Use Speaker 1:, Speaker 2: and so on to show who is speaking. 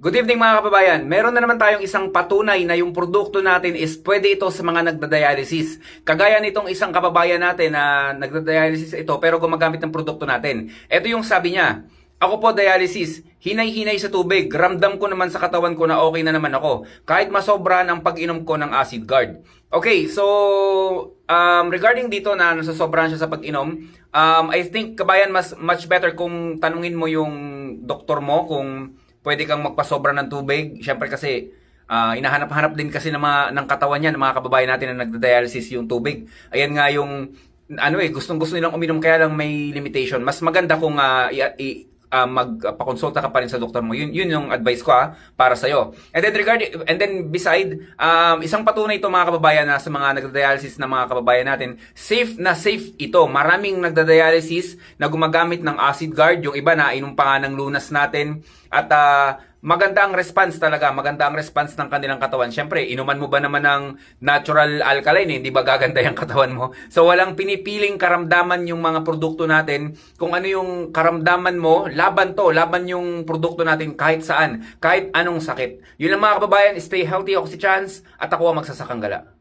Speaker 1: Good evening mga kababayan. Meron na naman tayong isang patunay na yung produkto natin is pwede ito sa mga nagda-dialysis. Kagaya nitong isang kababayan natin na nagda-dialysis ito pero gumagamit ng produkto natin. Ito yung sabi niya, ako po dialysis, hinay-hinay sa tubig, ramdam ko naman sa katawan ko na okay na naman ako. Kahit masobra ang pag-inom ko ng acid guard. Okay, so regarding dito na nasasobrahan siya sa pag-inom, I think kabayan much better kung tanungin mo yung doktor mo kung pwede kang magpasobra ng tubig. Siyempre kasi hinahanap-hanap din kasi ng katawan niya, ng mga kababayan natin na nagda-dialysis yung tubig. Ayan nga yung gustong-gusto nilang uminom kaya lang may limitation. Mas maganda kung magpakonsulta ka pa rin sa doktor mo. Yun yung advice ko para sa iyo. And then beside, isang patunay ito mga kababayan na sa mga nagda-dialysis na mga kababayan natin, safe na safe ito. Maraming nagda-dialysis na gumagamit ng acid guard, yung iba na inom pa nga ng lunas natin at maganda ang response talaga, maganda ang response ng kanilang katawan. Siyempre, inuman mo ba naman ng natural alkaline, hindi ba gaganda yung katawan mo? So, walang pinipiling karamdaman yung mga produkto natin. Kung ano yung karamdaman mo, laban yung produkto natin kahit saan, kahit anong sakit. Yun lang mga kababayan, stay healthy. Ako si Chance at ako ang magsasakang gala.